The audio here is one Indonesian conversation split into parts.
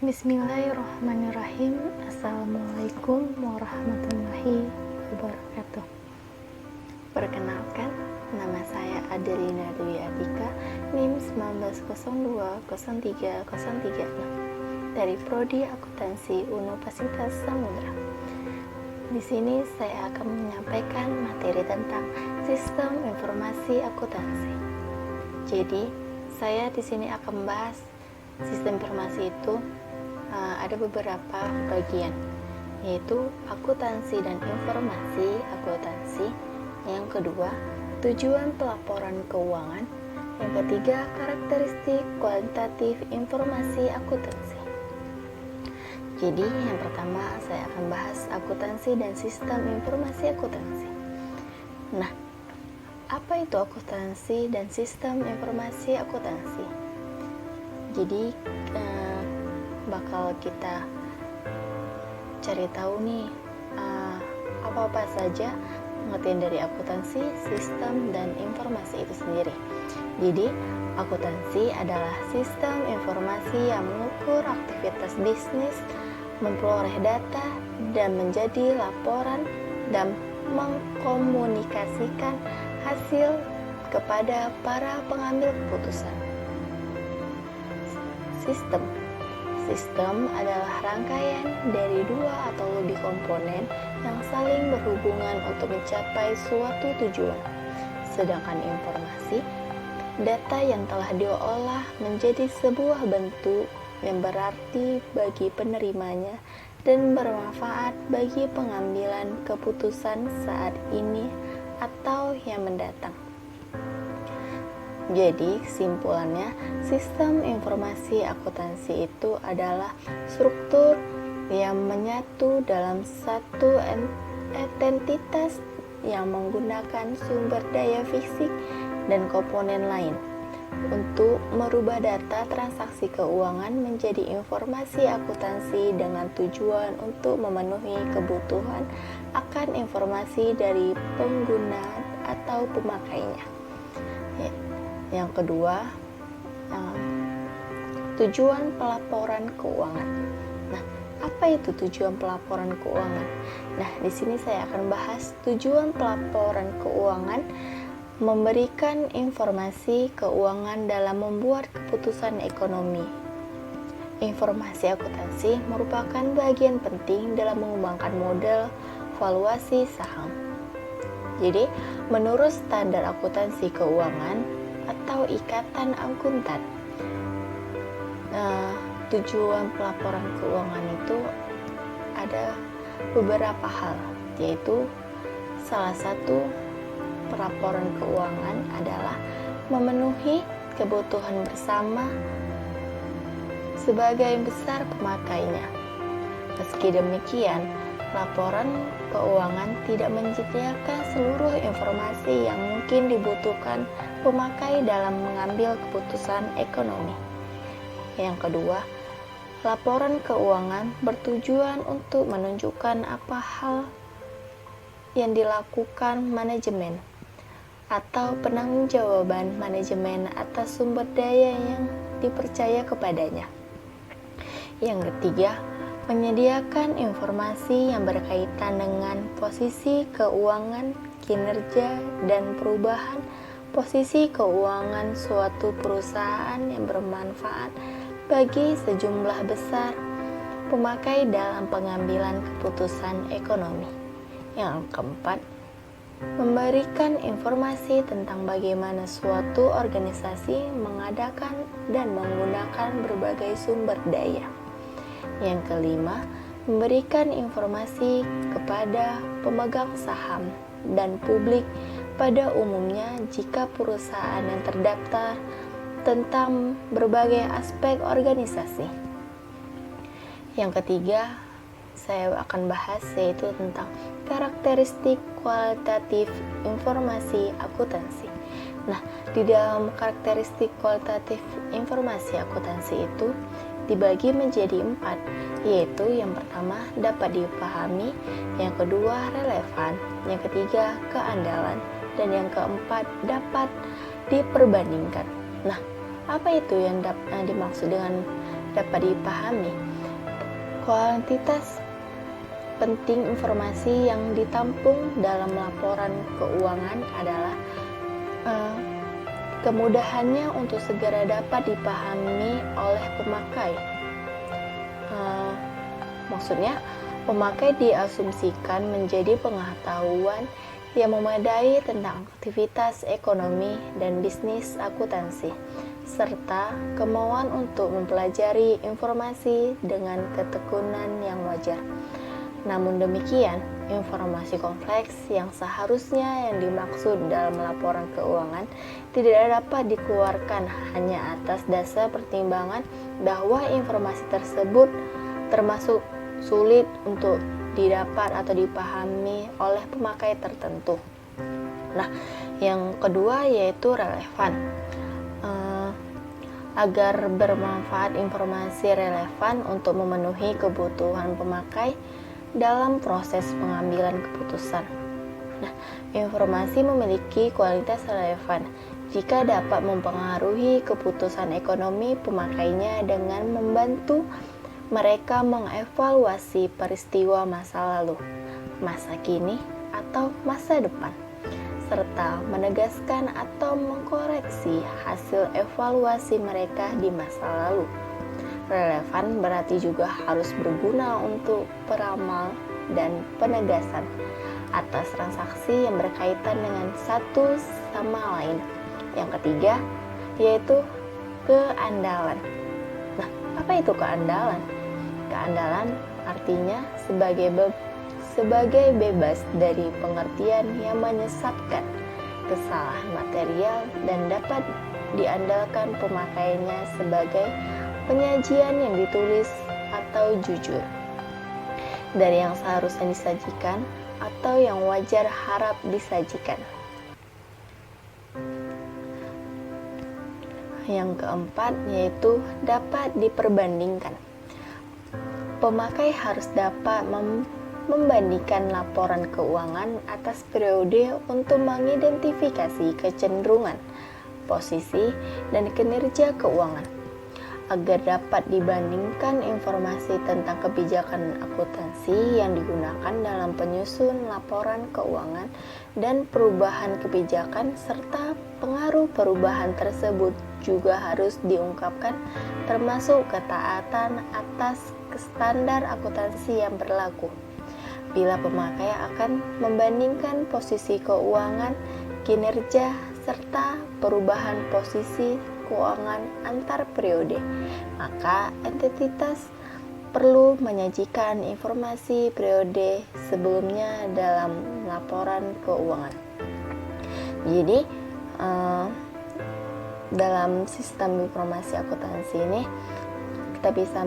Bismillahirrahmanirrahim. Assalamualaikum warahmatullahi wabarakatuh. Perkenalkan, nama saya Adelina Dwi Atika, NIM 1902030336 dari Prodi Akuntansi Universitas Samudra. Di sini saya akan menyampaikan materi tentang sistem informasi akuntansi. Jadi, saya di sini akan membahas sistem informasi itu ada beberapa bagian, yaitu akuntansi dan informasi akuntansi. Yang kedua, tujuan pelaporan keuangan. Yang ketiga, karakteristik kualitatif informasi akuntansi. Jadi, yang pertama saya akan bahas akuntansi dan sistem informasi akuntansi. Nah, apa itu akuntansi dan sistem informasi akuntansi? Jadi bakal kita cari tahu nih apa-apa saja pengertian dari akuntansi, sistem, dan informasi itu sendiri. Jadi, akuntansi adalah sistem informasi yang mengukur aktivitas bisnis, memperoleh data, dan menjadi laporan dan mengkomunikasikan hasil kepada para pengambil keputusan. Sistem adalah rangkaian dari dua atau lebih komponen yang saling berhubungan untuk mencapai suatu tujuan. Sedangkan informasi, data yang telah diolah menjadi sebuah bentuk yang berarti bagi penerimanya dan bermanfaat bagi pengambilan keputusan saat ini atau yang mendatang. Jadi, kesimpulannya, sistem informasi akuntansi itu adalah struktur yang menyatu dalam satu entitas yang menggunakan sumber daya fisik dan komponen lain untuk merubah data transaksi keuangan menjadi informasi akuntansi dengan tujuan untuk memenuhi kebutuhan akan informasi dari pengguna atau pemakainya. Yang kedua, tujuan pelaporan keuangan. Nah, apa itu tujuan pelaporan keuangan? Nah, di sini saya akan bahas tujuan pelaporan keuangan, memberikan informasi keuangan dalam membuat keputusan ekonomi. Informasi akuntansi merupakan bagian penting dalam mengembangkan model valuasi saham. Jadi, menurut standar akuntansi keuangan atau ikatan akuntan, tujuan pelaporan keuangan itu ada beberapa hal, yaitu salah satu pelaporan keuangan adalah memenuhi kebutuhan bersama sebagai besar pemakainya. Meski demikian, laporan keuangan tidak menyediakan seluruh informasi yang mungkin dibutuhkan pemakai dalam mengambil keputusan ekonomi. Yang kedua, laporan keuangan bertujuan untuk menunjukkan apa hal yang dilakukan manajemen atau penanggung-jawaban manajemen atas sumber daya yang dipercaya kepadanya. Yang ketiga, menyediakan informasi yang berkaitan dengan posisi keuangan, kinerja, dan perubahan posisi keuangan suatu perusahaan yang bermanfaat bagi sejumlah besar pemakai dalam pengambilan keputusan ekonomi. Yang keempat, memberikan informasi tentang bagaimana suatu organisasi mengadakan dan menggunakan berbagai sumber daya. Yang kelima, memberikan informasi kepada pemegang saham dan publik pada umumnya jika perusahaan yang terdaftar tentang berbagai aspek organisasi. Yang ketiga, saya akan bahas yaitu tentang karakteristik kualitatif informasi akuntansi. Nah, di dalam karakteristik kualitatif informasi akuntansi itu dibagi menjadi 4, yaitu yang pertama dapat dipahami, yang kedua relevan, yang ketiga keandalan, dan yang keempat dapat diperbandingkan. Nah, apa itu yang dimaksud dengan dapat dipahami? Kuantitas penting informasi yang ditampung dalam laporan keuangan adalah kemudahannya untuk segera dapat dipahami oleh pemakai. Maksudnya, pemakai diasumsikan menjadi pengetahuan yang memadai tentang aktivitas ekonomi dan bisnis akuntansi, serta kemauan untuk mempelajari informasi dengan ketekunan yang wajar. Namun demikian, informasi kompleks yang seharusnya yang dimaksud dalam laporan keuangan tidak dapat dikeluarkan hanya atas dasar pertimbangan bahwa informasi tersebut termasuk sulit untuk didapat atau dipahami oleh pemakai tertentu. Nah, yang kedua yaitu relevan. Agar bermanfaat, informasi relevan untuk memenuhi kebutuhan pemakai dalam proses pengambilan keputusan. Nah, informasi memiliki kualitas relevan jika dapat mempengaruhi keputusan ekonomi pemakainya dengan membantu mereka mengevaluasi peristiwa masa lalu, masa kini, atau masa depan, serta menegaskan atau mengkoreksi hasil evaluasi mereka di masa lalu. Relevan berarti juga harus berguna untuk peramal dan penegasan atas transaksi yang berkaitan dengan satu sama lain. Yang ketiga yaitu keandalan. Nah, apa itu keandalan? Keandalan artinya sebagai bebas dari pengertian yang menyesatkan, kesalahan material, dan dapat diandalkan pemakainya sebagai penyajian yang ditulis atau jujur dari yang seharusnya disajikan atau yang wajar harap disajikan. Yang keempat yaitu dapat diperbandingkan. Pemakai harus dapat membandingkan laporan keuangan atas periode untuk mengidentifikasi kecenderungan, posisi, dan kinerja keuangan. Agar dapat dibandingkan informasi tentang kebijakan akuntansi yang digunakan dalam penyusun laporan keuangan dan perubahan kebijakan serta pengaruh perubahan tersebut juga harus diungkapkan, termasuk ketaatan atas standar akuntansi yang berlaku. Bila pemakai akan membandingkan posisi keuangan, kinerja, serta perubahan posisi keuangan antar periode, maka entitas perlu menyajikan informasi periode sebelumnya dalam laporan keuangan. Jadi dalam sistem informasi akuntansi ini kita bisa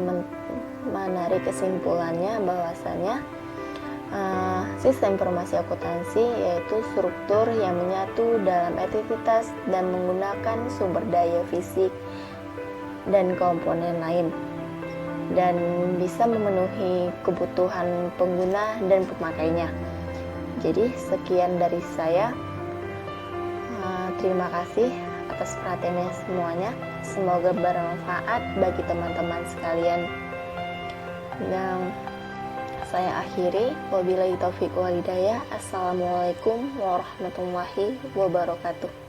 menarik kesimpulannya bahwasanya sistem informasi akuntansi yaitu struktur yang menyatu dalam entitas dan menggunakan sumber daya fisik dan komponen lain dan bisa memenuhi kebutuhan pengguna dan pemakainya. Jadi sekian dari saya. Terima kasih atas perhatiannya semuanya. Semoga bermanfaat bagi teman-teman sekalian. Yang saya akhiri, wabillahi taufiq wal hidayah. Assalamualaikum warahmatullahi wabarakatuh.